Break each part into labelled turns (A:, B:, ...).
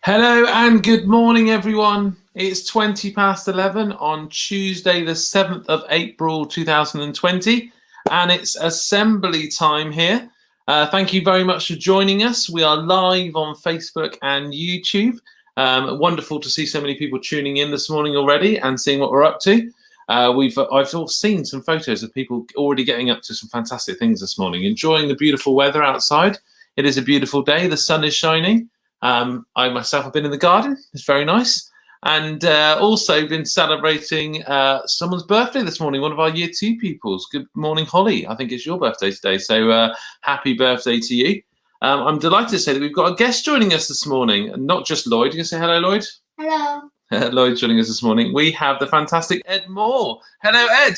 A: Hello and good morning, everyone. It's 20 past 11 on Tuesday, the 7th of April 2020, and it's assembly time here. Thank you very much for joining us. We are live on Facebook and YouTube. Wonderful to see so many people tuning in this morning already and seeing what we're up to. I've all seen some photos of people already getting up to some fantastic things this morning, enjoying the beautiful weather outside. It is a beautiful day. The sun is shining. I myself have been in the garden. It's very nice. And also been celebrating someone's birthday this morning, one of our year 2 pupils. Good morning, Holly. I think it's your birthday today. So happy birthday to you. I'm delighted to say that we've got a guest joining us this morning, and not just Lloyd. You can say hello, Lloyd.
B: Hello.
A: Lloyd joining us this morning. We have the fantastic Ed Moore. Hello, Ed.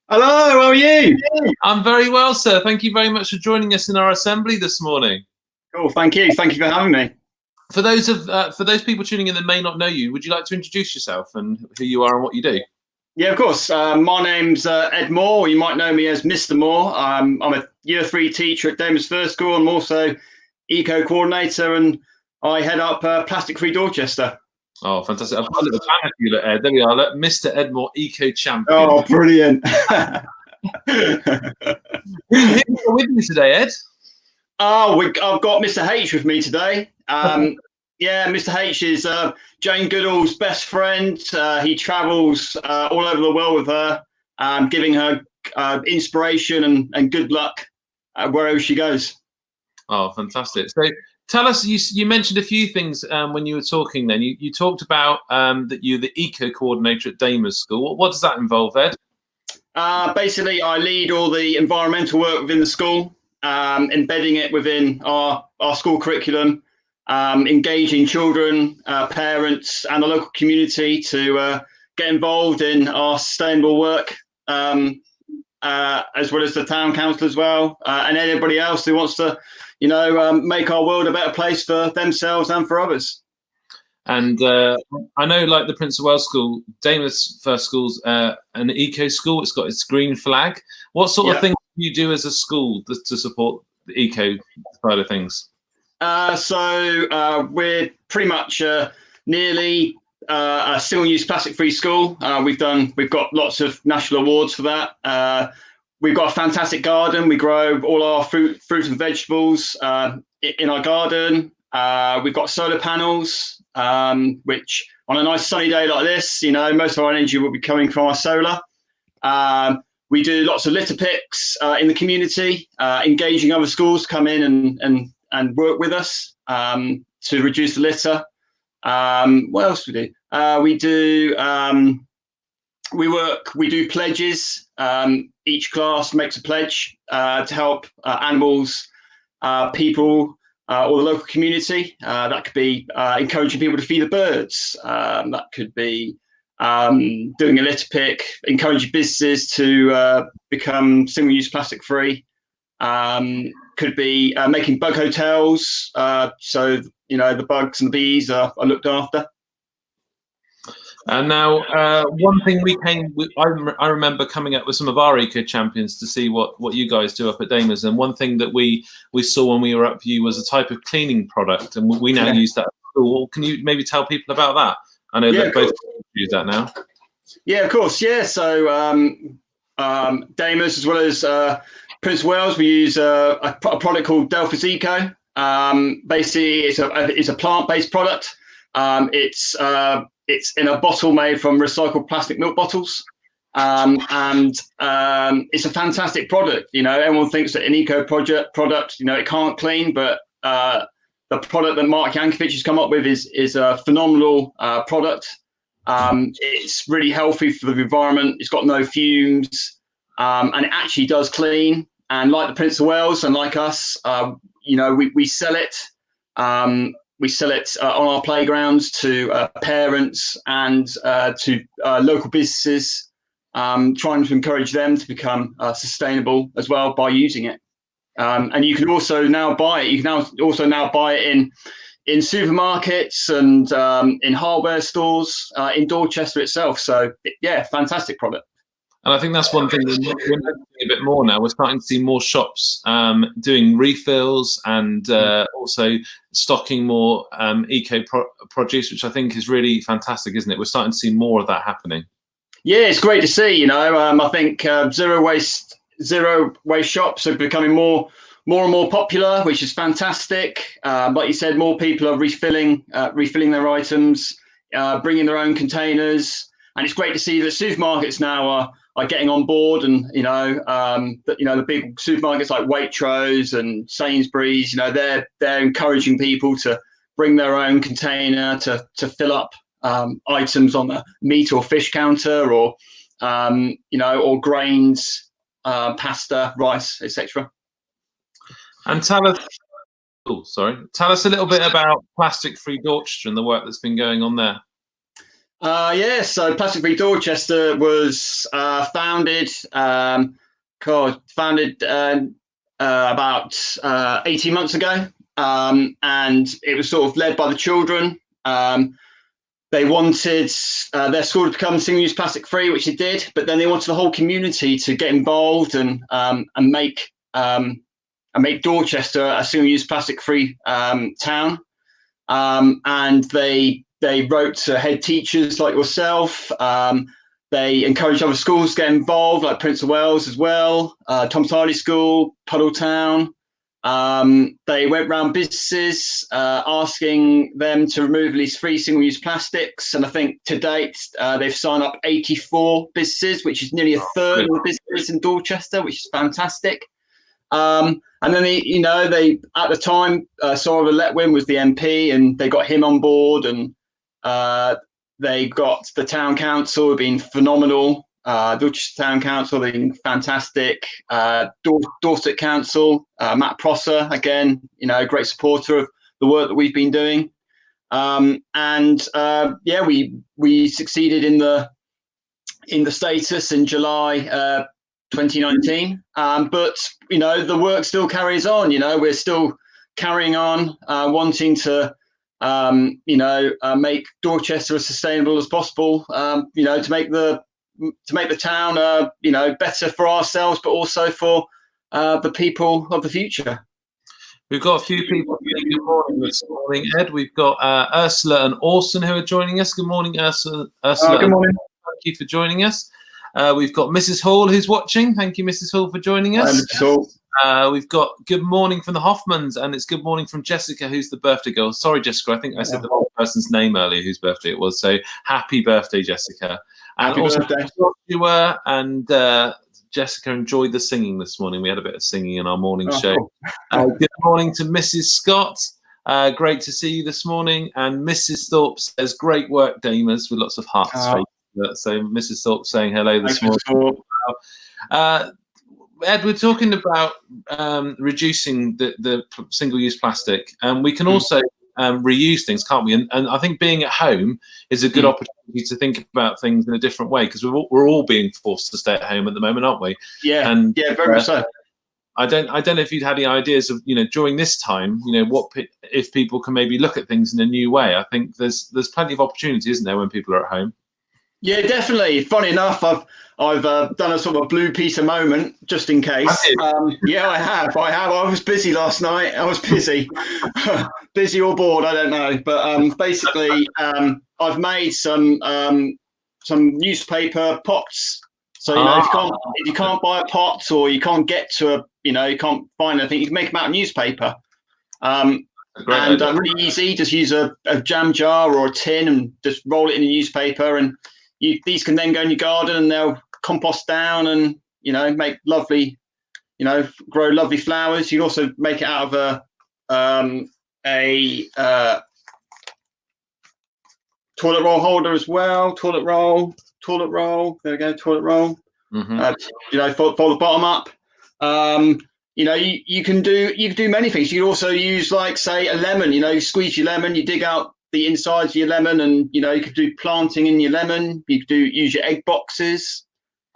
C: Hello, how are you?
A: I'm very well, sir. Thank you very much for joining us in our assembly this morning.
C: Cool, thank you. Thank you for having me.
A: For those people tuning in that may not know you, would you like to introduce yourself and who you are and what you do?
C: Yeah, of course. My name's Ed Moore. You might know me as Mr. Moore. I'm a year 3 teacher at Damer's First School. I'm also eco coordinator, and I head up Plastic Free Dorchester.
A: Oh, fantastic! I've got a little banner for you, Ed. There we are. Look, Mr. Ed Moore, eco champion.
C: Oh, brilliant!
A: Who's with you today, Ed?
C: Oh, I've got Mr. H with me today. Yeah, Mr. H is Jane Goodall's best friend. He travels all over the world with her, giving her inspiration and good luck wherever she goes.
A: Oh, fantastic. So tell us, you mentioned a few things when you were talking then. You talked about that you're the eco coordinator at Damer's School. What does that involve, Ed?
C: Basically, I lead all the environmental work within the school, embedding it within our school curriculum, engaging children, parents and the local community to get involved in our sustainable work, as well as the town council as well, and anybody else who wants to, make our world a better place for themselves and for others.
A: And I know, like the Prince of Wales School, Damer's First School's an eco school. It's got its green flag. What sort of things do you do as a school to support the eco side of things?
C: So we're pretty much nearly a single-use plastic-free school. We've got lots of national awards for that. We've got a fantastic garden. We grow all our fruit and vegetables in our garden. We've got solar panels, which on a nice sunny day like this, most of our energy will be coming from our solar. We do lots of litter picks in the community, engaging other schools to come in and work with us to reduce the litter. What else do we do? We do pledges. Each class makes a pledge to help animals, people, or the local community. That could be encouraging people to feed the birds. That could be doing a litter pick, encouraging businesses to become single-use plastic free. Could be making bug hotels, so the bugs and the bees are looked after.
A: And now, one thing I remember coming up with some of our eco champions to see what you guys do up at Damer's, and one thing that we saw when we were up you was a type of cleaning product, and we now use that at school. Can you maybe tell people about that? I know that both use that now. Yeah,
C: of course. Yeah, so Damer's as well as Prince of Wales, we use a product called Delphis Eco. Basically, it's a plant-based product. It's in a bottle made from recycled plastic milk bottles, and it's a fantastic product. Everyone thinks that an eco product, it can't clean, but the product that Mark Yankovic has come up with is a phenomenal product. It's really healthy for the environment. It's got no fumes, and it actually does clean. And like the Prince of Wales and like us, we sell it. We sell it on our playgrounds to parents and to local businesses, trying to encourage them to become sustainable as well by using it. And you can also now buy it. You can also now buy it in supermarkets and in hardware stores in Dorchester itself. So yeah, fantastic product.
A: And I think that's one thing we're noticing a bit more now. We're starting to see more shops doing refills and also stocking more produce, which I think is really fantastic, isn't it? We're starting to see more of that happening.
C: Yeah, it's great to see. You know, I think zero waste shops are becoming more and more popular, which is fantastic. Like you said, more people are refilling their items, bringing their own containers, and it's great to see that supermarkets now are getting on board. And the big supermarkets like Waitrose and Sainsbury's, they're encouraging people to bring their own container to fill up items on the meat or fish counter, or or grains, pasta, rice, etc.
A: And tell us a little bit about Plastic Free Dorchester and the work that's been going on there.
C: So Plastic Free Dorchester was founded about 18 months ago, and it was sort of led by the children. They wanted their school to become single-use plastic free, which it did, but then they wanted the whole community to get involved and make Dorchester a single-use plastic free town. And they wrote to head teachers like yourself. They encouraged other schools to get involved, like Prince of Wales as well, Thomas Hardy School, Puddle Town. They went around businesses asking them to remove at least 3 single-use plastics, and I think to date they've signed up 84 businesses, which is nearly a third of the businesses in Dorchester, which is fantastic. And then they at the time Sarah Letwin was the MP, and they got him on board, and they got the town council being phenomenal. Dorchester Town Council being fantastic. Dorset Council, Matt Prosser, again, great supporter of the work that we've been doing. We succeeded in the status in July 2019. But the work still carries on. We're still carrying on, wanting to make Dorchester as sustainable as possible. To make the town, better for ourselves, but also for the people of the future.
A: We've got a few people saying good morning this morning, Ed. We've got Ursula and Orson who are joining us. Good morning, Ursula.
C: Good morning.
A: Thank you for joining us. We've got Mrs. Hall who's watching. Thank you, Mrs. Hall, for joining us. We've got good morning from the Hoffmans, and it's good morning from Jessica, who's the birthday girl. Sorry, Jessica, I think I said the wrong person's name earlier whose birthday it was. So happy birthday, Jessica. And
C: happy
A: also,
C: birthday.
A: Joshua and Jessica enjoyed the singing this morning. We had a bit of singing in our morning show.
C: Cool.
A: Good morning to Mrs. Scott. Great to see you this morning. And Mrs. Thorpe says, great work, Damers, with lots of hearts. So Mrs. Thorpe saying hello this morning. Ed, we're talking about reducing the single-use plastic, and we can also reuse things, can't we? And I think being at home is a good opportunity to think about things in a different way, because we're all being forced to stay at home at the moment, aren't we?
C: Yeah,
A: and
C: very much so.
A: I don't know if you'd had any ideas of, during this time, what if people can maybe look at things in a new way. I think there's plenty of opportunity, isn't there, when people are at home?
C: Yeah, definitely. Funny enough, I've done a sort of a Blue Peter moment just in case. Yeah, I have. I was busy last night. I was busy, busy or bored, I don't know. But basically, I've made some newspaper pots. So if you can't buy a pot, or you can't get to you can't find anything, you can make them out of newspaper. Really easy. Just use a jam jar or a tin and just roll it in a newspaper, and these can then go in your garden, and they'll compost down and make lovely, grow lovely flowers. You also make it out of a toilet roll holder as well. Toilet roll. There we go. Toilet roll. Fold the bottom up. You can do many things. You can also use, like, say, a lemon. You squeeze your lemon, you dig out the insides of your lemon, and you could do planting in your lemon. You could use your egg boxes.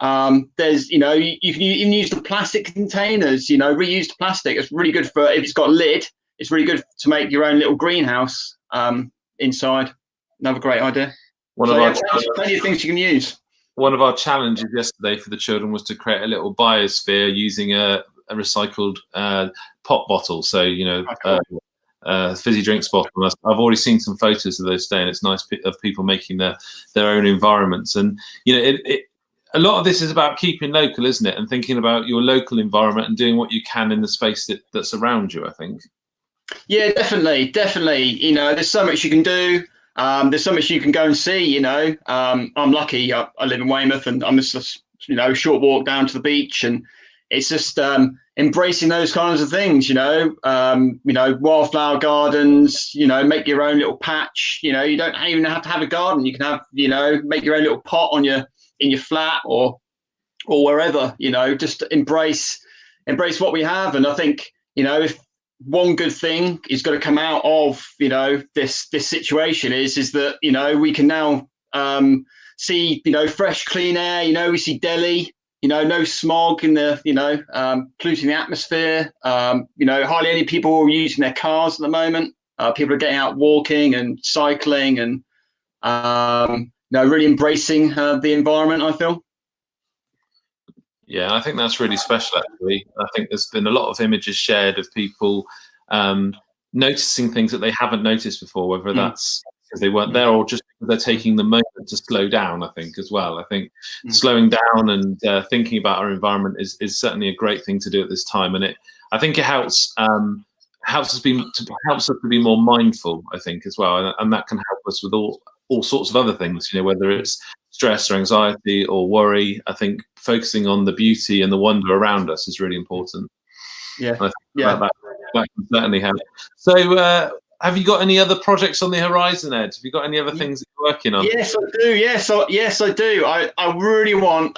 C: There's you can even use the plastic containers. Reused plastic. It's really good for, if it's got a lid. It's really good to make your own little greenhouse inside. Another great idea. Plenty of things you can use.
A: one of our challenges yesterday for the children was to create a little biosphere using a recycled pop bottle. So, you know, fizzy drinks bottle. I've already seen some photos of those today, and it's nice of people making their own environments. And, you know, a lot of this is about keeping local, isn't it? And thinking about your local environment and doing what you can in the space that's around you, I think.
C: Yeah, definitely. You know, there's so much you can do. There's so much you can go and see. You know, I'm lucky. I live in Weymouth, and I'm just, you know, a short walk down to the beach, and it's just embracing those kinds of things. You know, wildflower gardens. You know, make your own little patch. You know, you don't even have to have a garden. You can have, you know, make your own little pot in your flat or wherever. You know, just embrace what we have. And I think, you know, if one good thing is going to come out of, you know, this situation is that, you know, we can now see, you know, fresh, clean air. You know, we see Delhi, you know, no smog in the, you know, polluting the atmosphere. You know, hardly any people are using their cars at the moment. People are getting out walking and cycling and, you know, really embracing the environment, I feel.
A: Yeah, I think that's really special, actually. I think there's been a lot of images shared of people noticing things that they haven't noticed before, whether that's because they weren't there or just because they're taking the moment to slow down, I think, as well. I think slowing down and thinking about our environment is certainly a great thing to do at this time. And I think it helps us to be more mindful, I think, as well. And that can help us with all sorts of other things, you know, whether it's stress or anxiety or worry. I think focusing on the beauty and the wonder around us is really important.
C: Yeah,
A: that can certainly help. So, have you got any other projects on the horizon, Ed? Have you got any other things that you're working on?
C: Yes, I do. Yes, I do. I really want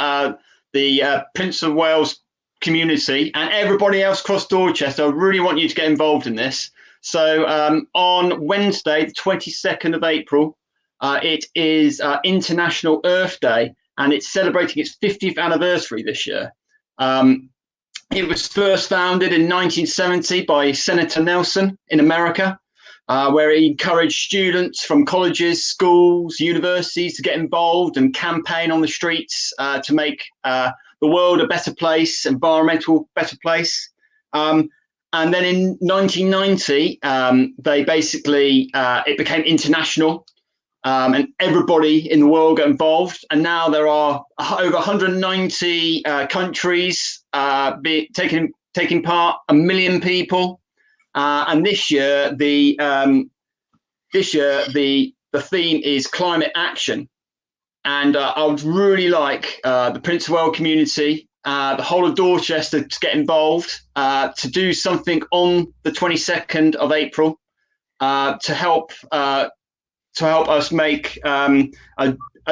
C: the Prince of Wales community and everybody else across Dorchester. I really want you to get involved in this. So on Wednesday, the 22nd of April, it is International Earth Day, and it's celebrating its 50th anniversary this year. It was first founded in 1970 by Senator Nelson in America, where he encouraged students from colleges, schools, universities to get involved and campaign on the streets to make the world a better place, environmental better place. And then in 1990, they basically, it became international. And everybody in the world got involved. And now there are over 190 countries taking part, 1 million people. And this year the theme is climate action. And I would really like the Prince of Wales community, the whole of Dorchester, to get involved, to do something on the 22nd of April to help us make a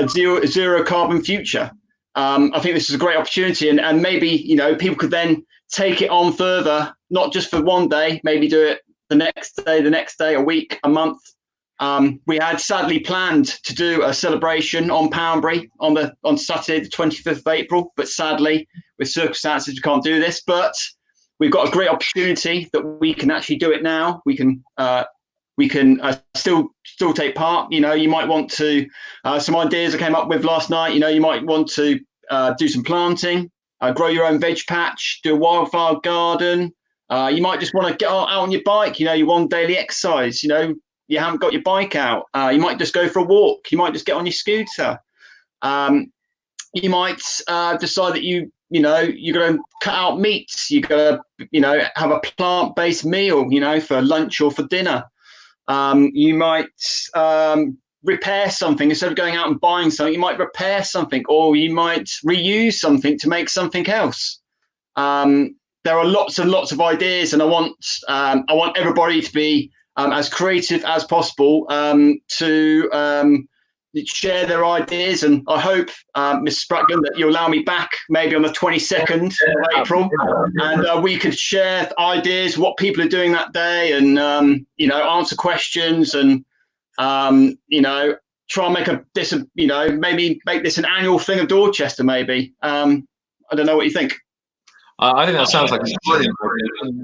C: zero carbon future. I think this is a great opportunity, and maybe, you know, people could then take it on further, not just for one day, maybe do it the next day, a week, a month. We had sadly planned to do a celebration on Poundbury on Saturday, the 25th of April, but sadly, with circumstances, we can't do this. But we've got a great opportunity that we can actually do it now. We can still take part. You know, you might want to, some ideas I came up with last night, you know, you might want to do some planting, grow your own veg patch, do a wildflower garden. You might just want to get out on your bike, you know, you want daily exercise, you know, you haven't got your bike out. You might just go for a walk. You might just get on your scooter. You might decide that you're going to cut out meats. You're going to, you know, have a plant-based meal, you know, for lunch or for dinner. You might repair something instead of going out and buying something. You might repair something, or you might reuse something to make something else. There are lots and lots of ideas, and I want everybody to be as creative as possible to share their ideas. And I hope, Mr Spracklen, that you allow me back maybe on the 22nd of April, and we could share ideas, what people are doing that day, and you know, answer questions, and you know, try and maybe make this an annual thing of Dorchester. Maybe I don't know what you think.
A: I think that sounds like a brilliant idea.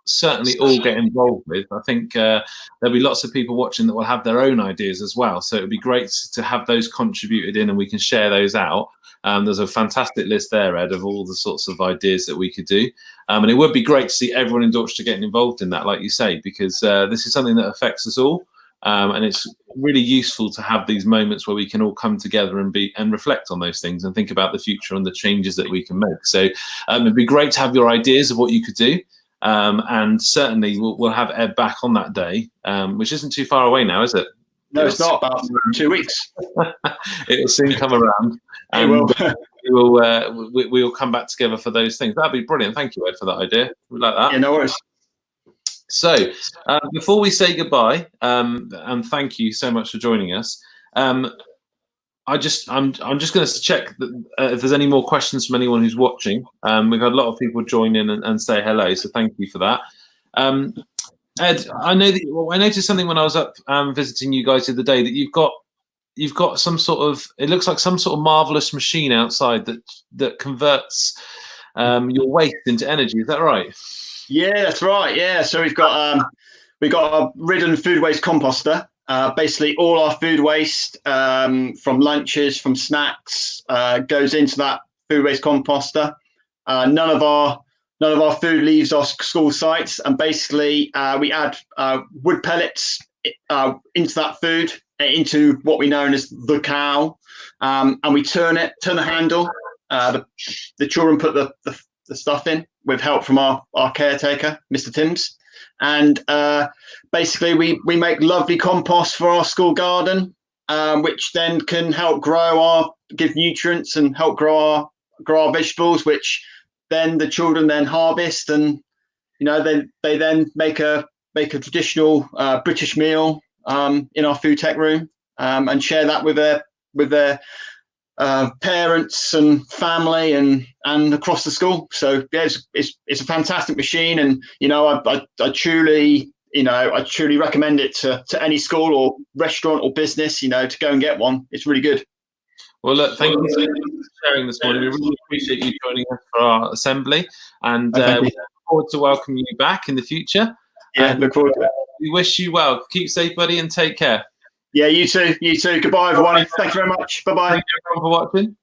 A: certainly all get involved with. I think there'll be lots of people watching that will have their own ideas as well. So it would be great to have those contributed in, and we can share those out. There's a fantastic list there, Ed, of all the sorts of ideas that we could do. And it would be great to see everyone in Dorchester getting involved in that, like you say, because this is something that affects us all. And it's really useful to have these moments where we can all come together and reflect on those things and think about the future and the changes that we can make. So it'd be great to have your ideas of what you could do. And certainly we'll have Ed back on that day, which isn't too far away now, is it?
C: No, it's not. About 2 weeks.
A: It will soon come around.
C: It will.
A: We will come back together for those things. That'd be brilliant. Thank you, Ed, for that idea. We like that.
C: Yeah, no worries.
A: So before we say goodbye, and thank you so much for joining us, I'm just going to check that, if there's any more questions from anyone who's watching. We've had a lot of people join in and say hello, so thank you for that. Ed, I noticed something when I was up visiting you guys the other day, that you've got some sort of, it looks like some sort of marvelous machine outside that converts your waste into energy. Is that right?
C: Yeah, that's right. Yeah, so we've got a ridden food waste composter. Basically, all our food waste from lunches, from snacks, goes into that food waste composter. None of our food leaves our school sites, and basically we add wood pellets into that food, into what we know as the cow, and we turn the handle. The children put the stuff in with help from our caretaker, Mr. Timms, and basically we make lovely compost for our school garden, which then can help give nutrients and help grow our vegetables, which then the children then harvest, and they then make a traditional British meal in our food tech room, and share that with their parents and family and across the school. So yeah, it's a fantastic machine, and I truly recommend it to any school or restaurant or business, to go and get one. It's really good.
A: Well, look, thank you so much for sharing this morning. We really appreciate you joining us for our assembly, and we look forward to welcoming you back in the future.
C: Yeah, look forward to it.
A: We wish you well. Keep safe, buddy, and take care.
C: Yeah, you too. Goodbye, everyone. Thank you very much. Bye-bye.
A: Thank you everyone for watching.